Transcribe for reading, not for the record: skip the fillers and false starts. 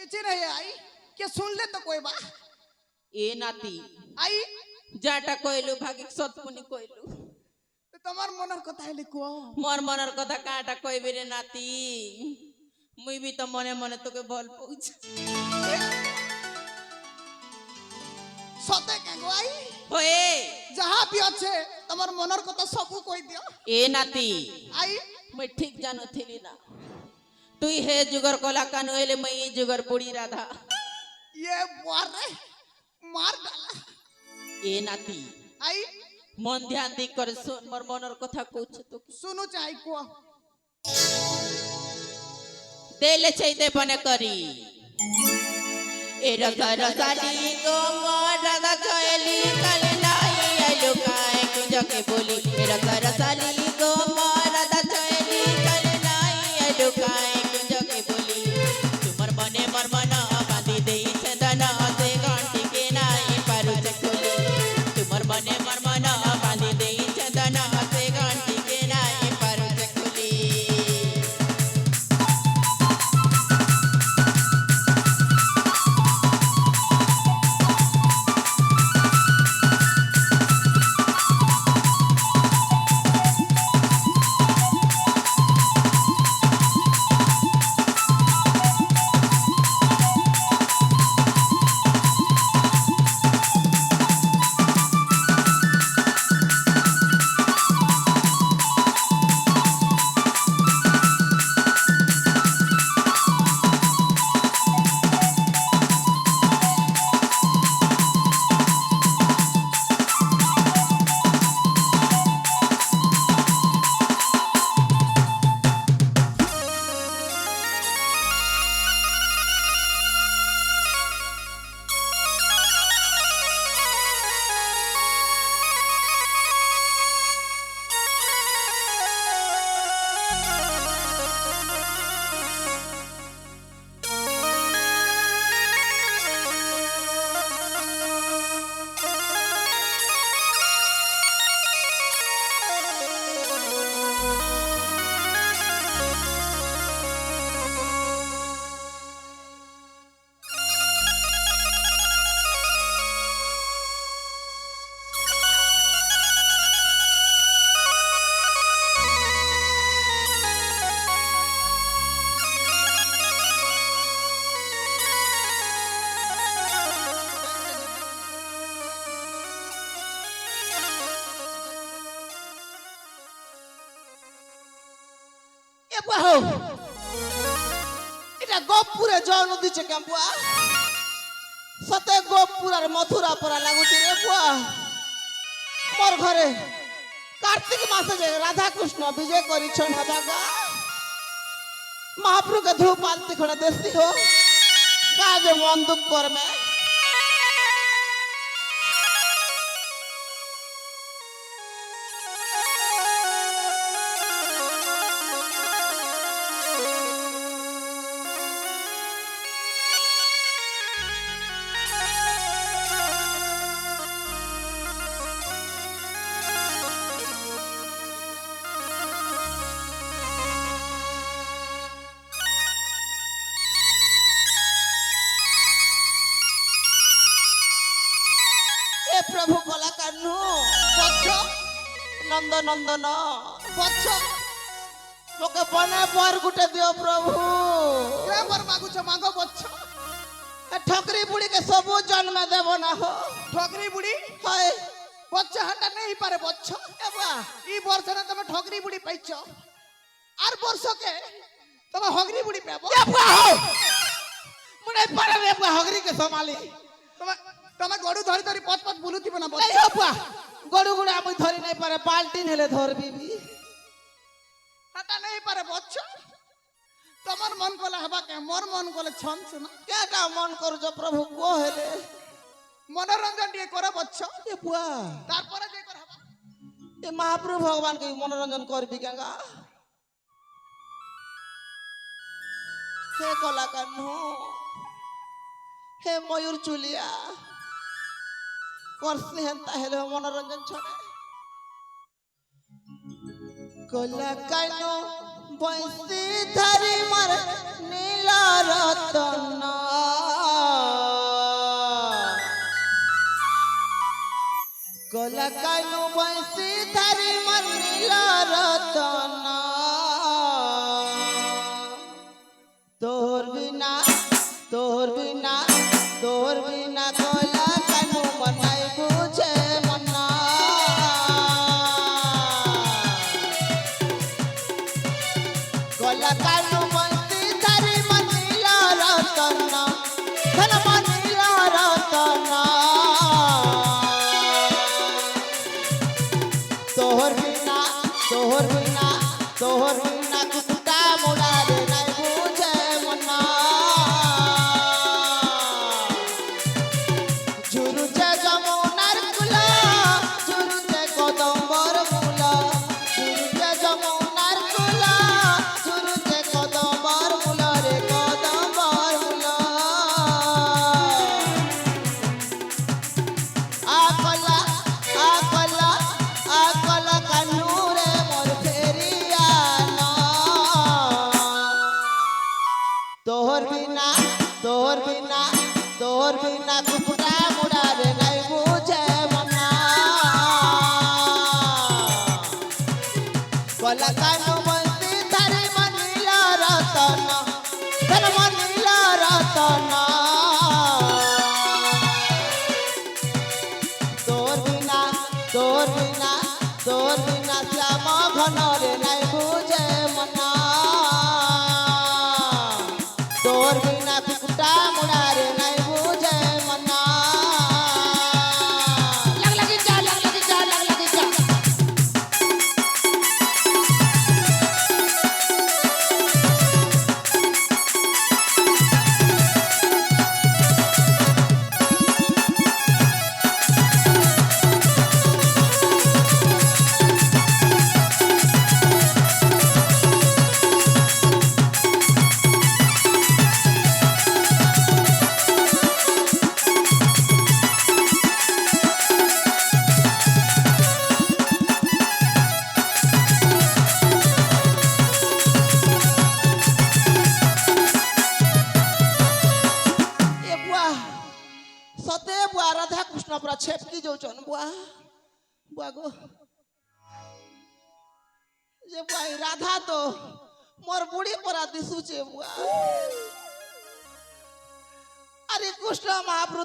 किसी नहीं आई के सुन ले तो कोई बा ए नाती आई जाटा কইলু ভাগিক সতপুনি কইলু तो তোমার মনের কথা হইলে কো মোর মনের কথা কাটা কইবি রে নাতি মুই বি তো মনে মনে তোকে বল পৌঁছ সতে কে গো আই ওয়ে যাহা भी আছে তোমার মনের কথা সবু কই দিও এ নাতি आई মুই ঠিক জানথিলি না তুই হে जुगर কলা কান হইলে মুই এই जुगर বুড়ি রাধা ये मार रे मार डाला এ নাতি आई মন ধ্যান দি করে শুন মোর মনের কথা কইছ তো सुनु चाहे को দেলে চাইতে বনে করি এর ঘর সালি গো মোর রাধা চলি কাল নাই আইলো কায় কুজকে বলি এর ঘর সালি গো মোর রাধা চলি কাল নাই আইলো কায় কুজকে বলি তোমার মনে মোর মন বাঁধি দেইছে দানা সে গন্টি কে নাই পারুছে খুলি তোমার মনে মোর মন বাঁধি দেইছে দানা সে গন্টি কে নাই পারুছে খুলি ए बाहो এটা গোপুরে জল নদীছে কেম্পুয়া সতে গোপুর আর মথুরা পরা লাগুছে রে বুয়া মোর ঘরে কার্তিক মাসে যে রাধা কৃষ্ণ বিজয় করিছন বাবা महाप्रभु के धूप आलती खड़ा देसी हो काज मन दुख कर में प्रभु कलाकार नु बच्च नंद नंदन बच्च लोके बने पर गुटे दियो प्रभु के पर मागु छ मागो बच्च ए ठकरी बुड़ी के सब जन्म देबो ना हो ठकरी बुड़ी हाय बच्चा हटा नहीं पारे बच्च ए बा ई वर्ष ना तुम ठकरी बुड़ी पाइछ आर वर्ष के तुम हगरी बुड़ी पेबो ए बा हो मुने पारे रे बा हगरी के संभाली तुम गड़ू धरी धरी पथ पथ बुलुती बना बच्चा ए बा गड़ू गुड़ा हम धरी नहीं पारे बाल्टीन हेले धर बीबी हटा नहीं पारे बच्चा तमर मन कोले हबा के मोर मन कोले छन सुना केटा मन करू जो प्रभु को हेले मनोरंजन दिए करे बच्चा ए बुआ तार परे जे कर हबा ए महाप्रभु भगवान के मनोरंजन करबी केगा हे कलाकार नो हे मयूर चुलिया करसी हेंता हेले मनोरंजन छने कलाकार नो बंसी धरी मर नीला रतन কলা কানু বংশী ধারি মনিল রতন তোর বিনা তোর বিনা তোর বিনা কলা কানু মনাই বুঝে মনা কলা কানু বংশী ধারি মনিল রতন ধন মনিল রতন তোহর বিনা তোহর বিনা তোহর বিনা কুকুটা মোড়ারে নাই বুঝে মনা ঝুরুছে যমুনার কুল ঝুরুছে কদম্বর মূল ঝুরুছে যমুনার কুল ঝুরুছে কদম্বর মূল রে কদম্বর মূল আকলা আকলা আকলা কানুরে মোর ফেরিয়া না তোর বিনা তোর বিনা তোর বিনা কুকুটা মুড়ারে নাই বুঝে মনা কলা কানু বন্দি ধারি মনিল রতন ধন মনিল রতন তোর বিনা তোর বিনা তোর বিনা শ্যাম ঘনরে নাই বুঝে মনা তোর বিনা কুকুটা মুড়ারে নাই বুঝে মনা লাগ লাগি যা লাগ লাগি যা লাগ লাগি যা ए बुआ सते बुआ राधा कृष्ण पूरा छेपकी जाउछन बुआ बुआ गो जे बुआ ई राधा तो मोर बुढ़ी परा दिसुचे बुआ अरे कृष्ण महाप्रभु